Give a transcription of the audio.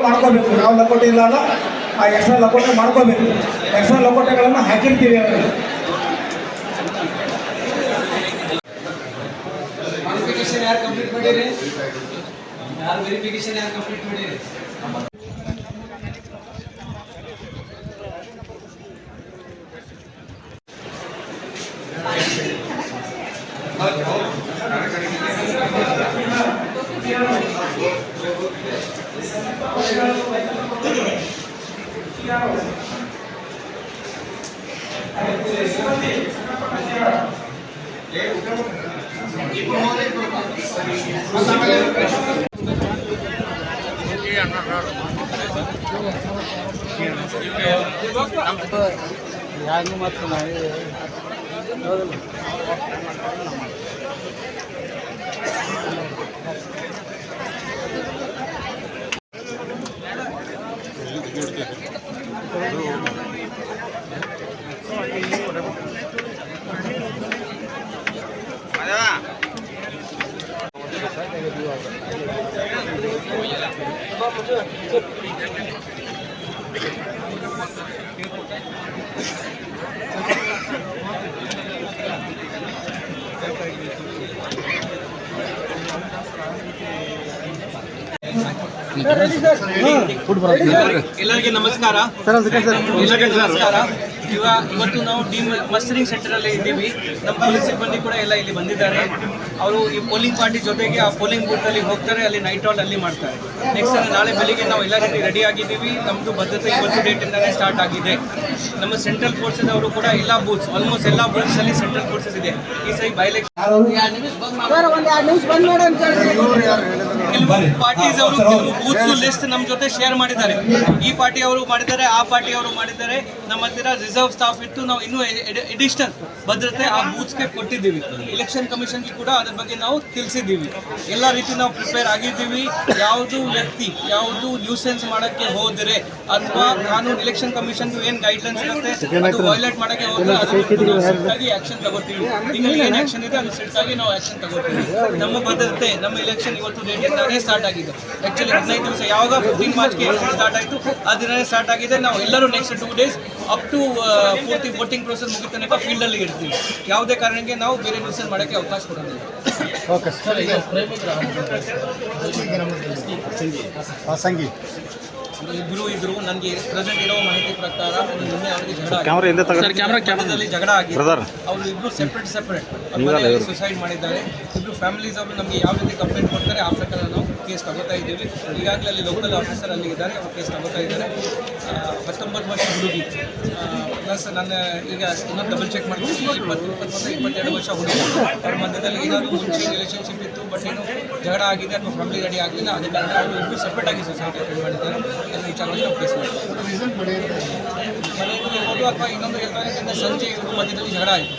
ಮಾಡ್ಕೋಬೇಕು. ನಾವು ಲಕೋಟೆ ಇಲ್ಲ ಅಲ್ಲ, ಆ ಎಕ್ಸ್ಟ್ರಾ ಲಕೋಟೆ ಮಾಡ್ಕೋಬೇಕು. ಎಕ್ಸ್ಟ್ರಾ ಲಕೋಟೆಗಳನ್ನು ಹಾಕಿರ್ತೀವಿ ಅವರಿಗೆ. ವೆರಿಫಿಕೇಶನ್ ಯಾರು ಕಂಪ್ಲೀಟ್ ಮಾಡಿರಿ? ಯಾರು ವೆರಿಫಿಕೇಶನ್ ಯಾರು ಕಂಪ್ಲೀಟ್ ಮಾಡಿರಿ? ಯಾರು ಮಾತ್ರ ಎಲ್ಲರಿಗೆ ನಮಸ್ಕಾರ. ಇವತ್ತು ನಾವು ಟೀಮ್ ಮಸ್ಟರಿಂಗ್ ಸೆಂಟರ್ ಅಲ್ಲಿ ಇದ್ದೀವಿ. ನಮ್ಮ ಪೊಲೀಸ್ ಸಿಬ್ಬಂದಿ ಕೂಡ ಎಲ್ಲ ಇಲ್ಲಿ ಬಂದಿದ್ದಾರೆ. ಅವರು ಈ ಪೋಲಿಂಗ್ ಪಾರ್ಟಿ ಜೊತೆಗೆ ಆ ಪೋಲಿಂಗ್ ಬೂತ್ ಅಲ್ಲಿ ಹೋಗ್ತಾರೆ, ಅಲ್ಲಿ ನೈಟ್ ಔಟ್ ಅಲ್ಲಿ ಮಾಡ್ತಾರೆ. ನೆಕ್ಸ್ಟ್ ನಾಳೆ ಬೆಳಿಗ್ಗೆ ನಾವು ಎಲ್ಲ ರೀತಿ ರೆಡಿ ಆಗಿದ್ದೀವಿ. ನಮ್ಮದು ಭದ್ರತೆ ಇವತ್ತು ಡೇಟಿಂದಾನೇ ಸ್ಟಾರ್ಟ್ ಆಗಿದೆ. ನಮ್ಮ ಸೆಂಟ್ರಲ್ ಫೋರ್ಸಸ್ ಅವರು ಕೂಡ ಎಲ್ಲ ಬೂತ್ಸ್, ಆಲ್ಮೋಸ್ಟ್ ಎಲ್ಲ ಬೂತ್ಸ್ ಅಲ್ಲಿ ಸೆಂಟ್ರಲ್ ಫೋರ್ಸಸ್ ಇದೆ. ಈ ಸರಿ ಬೈ ಎಲೆಕ್ಷನ್ ಕೆಲವು ಪಾರ್ಟೀಸ್ ಅವರು ಕೆಲವು ಬೂತ್ಸ್ ಲಿಸ್ಟ್ ನಮ್ಮ ಜೊತೆ ಶೇರ್ ಮಾಡಿದ್ದಾರೆ. ಈ ಪಾರ್ಟಿ ಅವರು ಮಾಡಿದ್ದಾರೆ, ಆ ಪಾರ್ಟಿ ಅವರು ಮಾಡಿದ್ದಾರೆ. ನಮ್ಮ ಹತ್ತಿರ ರಿಸರ್ವ್ ಸ್ಟಾಫ್ ಇತ್ತು. ನಾವು ಇನ್ನೂ ಎಡಿಷನಲ್ ಭದ್ರತೆ ಆ ಬೂತ್ಸ್ಗೆ ಕೊಟ್ಟಿದ್ದೀವಿ. ಎಲೆಕ್ಷನ್ ಕಮಿಷನ್ಗೆ ಕೂಡ ಅದ್ರ ಬಗ್ಗೆ ನಾವು ತಿಳಿಸಿದ್ದೀವಿ. ಎಲ್ಲ ರೀತಿ ನಾವು ಪ್ರಿಪೇರ್ ಆಗಿದ್ದೀವಿ. ಯಾವುದು ವ್ಯಕ್ತಿ ಯಾವುದು ನ್ಯೂಸೆನ್ಸ್ ಮಾಡೋಕ್ಕೆ ಹೋದರೆ ಅಥವಾ ಕಾನೂನು ಎಲೆಕ್ಷನ್ ಕಮಿಷನ್ ಏನು ಗೈಡ್ಲೈನ್ಸ್ ಇರುತ್ತೆ ಅದು ವೈಲೇಟ್ ಮಾಡೋಕ್ಕೆ ಹೋದರೆ ಅದನ್ನು ಸ್ಟ್ರಿಕ್ಟಾಗಿ ಆ್ಯಕ್ಷನ್ ತಗೋತೀವಿ. ಈಗ ಏನು ಆ್ಯಕ್ಷನ್ ಇದೆ ಅದು ಸ್ಟ್ರಿಕ್ಟಾಗಿ ನಾವು ಆ್ಯಕ್ಷನ್ ತಗೋತೀವಿ. ನಮ್ಮ ಭದ್ರತೆ ನಮ್ಮ ಎಲೆಕ್ಷನ್ ಇವತ್ತು ಡೇಟಿಂದಾನೇ ಸ್ಟಾರ್ಟ್ ಆಗಿದೆ. ಆ್ಯಕ್ಚುಲಿ 15 ದಿವಸ ಯಾವಾಗ 15 ಮಾರ್ಚ್ಗೆ ಸ್ಟಾರ್ಟ್ ಆಯಿತು ಆ ದಿನವೇ ಸ್ಟಾರ್ಟ್ ಆಗಿದೆ. ನಾವು ಎಲ್ಲರೂ ನೆಕ್ಸ್ಟ್ 2 ಡೇಸ್ ಅಪ್ ಟು ಪೂರ್ತಿ ವೋಟಿಂಗ್ ಪ್ರೊಸೆಸ್ ಮುಗಿದ ತನಕ ಫೀಲ್ಡಲ್ಲಿ ಇರ್ತೀವಿ. ಯಾವುದೇ ಕಾರಣಕ್ಕೆ ನಾವು ಬೇರೆ ನ್ಯೂಸನ್ನು ಮಾಡೋಕ್ಕೆ ಅವಕಾಶ ಕೊಡೋದಿಲ್ಲ. ಓಕೆ ಸಂಗಿ ಇಬ್ಬರು ಇದ್ರು. ನನಗೆ ಪ್ರೆಸೆಂಟ್ ಇರೋ ಮಾಹಿತಿ ಪ್ರಕಾರ ನಿನ್ನೆ ಅವರಿಗೆ ಜಗಳ ಆಗಿದೆ. ಅವರು ಇಬ್ಬರು ಸೆಪ್ರೇಟ್ ಸುಸೈಡ್ ಮಾಡಿದ್ದಾರೆ. ಇಬ್ಬರು ಫ್ಯಾಮಿಲೀಸ್ ಅವರು ನಮಗೆ ಯಾವ ರೀತಿ ಕಂಪ್ಲೇಂಟ್ ಕೊಡ್ತಾರೆ ಆ ಪ್ರಕಾರ ನಾವು ಕೇಸ್ ತಗೋತಾ ಇದ್ದೀವಿ. ಈಗಾಗಲೇ ಅಲ್ಲಿ ಲೋಕಲ್ ಆಫೀಸರ್ ಅಲ್ಲಿ ಇದ್ದಾರೆ, ಅವರು ಕೇಸ್ ತಗೋತಾ ಇದ್ದಾರೆ. 19 ವರ್ಷ ಹುಡುಗಿ ಪ್ಲಸ್ ನನ್ನ ಈಗ ಇನ್ನೊಂದು ಡಬಲ್ ಚೆಕ್ ಮಾಡ್ತೀನಿ. 22 ವರ್ಷ ಹುಡುಗಿ ಅವ್ರ ಮಧ್ಯದಲ್ಲಿ ಏನಾದರೂ ಮುಂಚೆ ರಿಲೇಷನ್ಶಿಪ್ ಇತ್ತು, ಬಟ್ ಏನು ಜಗಳ ಆಗಿದೆ ಅಥವಾ ಫ್ಯಾಮಿಲಿ ರೆಡಿ ಆಗಲಿಲ್ಲ. ಅದೇ ಕಾರಣ ಅವರು ಇಬ್ಬರು ಸೆಪ್ರೇಟ್ ಆಗಿ ಸುಸೈಡ್ ಅಟೆಂಡ್ ಮಾಡಿದ್ದಾರೆ. ಅದನ್ನು ವಿಚಾರವಾಗಿ ನಾವು ಕೇಸ್ ಮಾಡ್ತೀವಿ. ಮನೆಯದು ಇರ್ಬೋದು ಅಥವಾ ಇನ್ನೊಂದು ಹೇಳ್ತಾರೆ ಸಂಜೆ ಇವರು ಮಧ್ಯದಲ್ಲಿ ಜಗಳ ಆಯಿತು.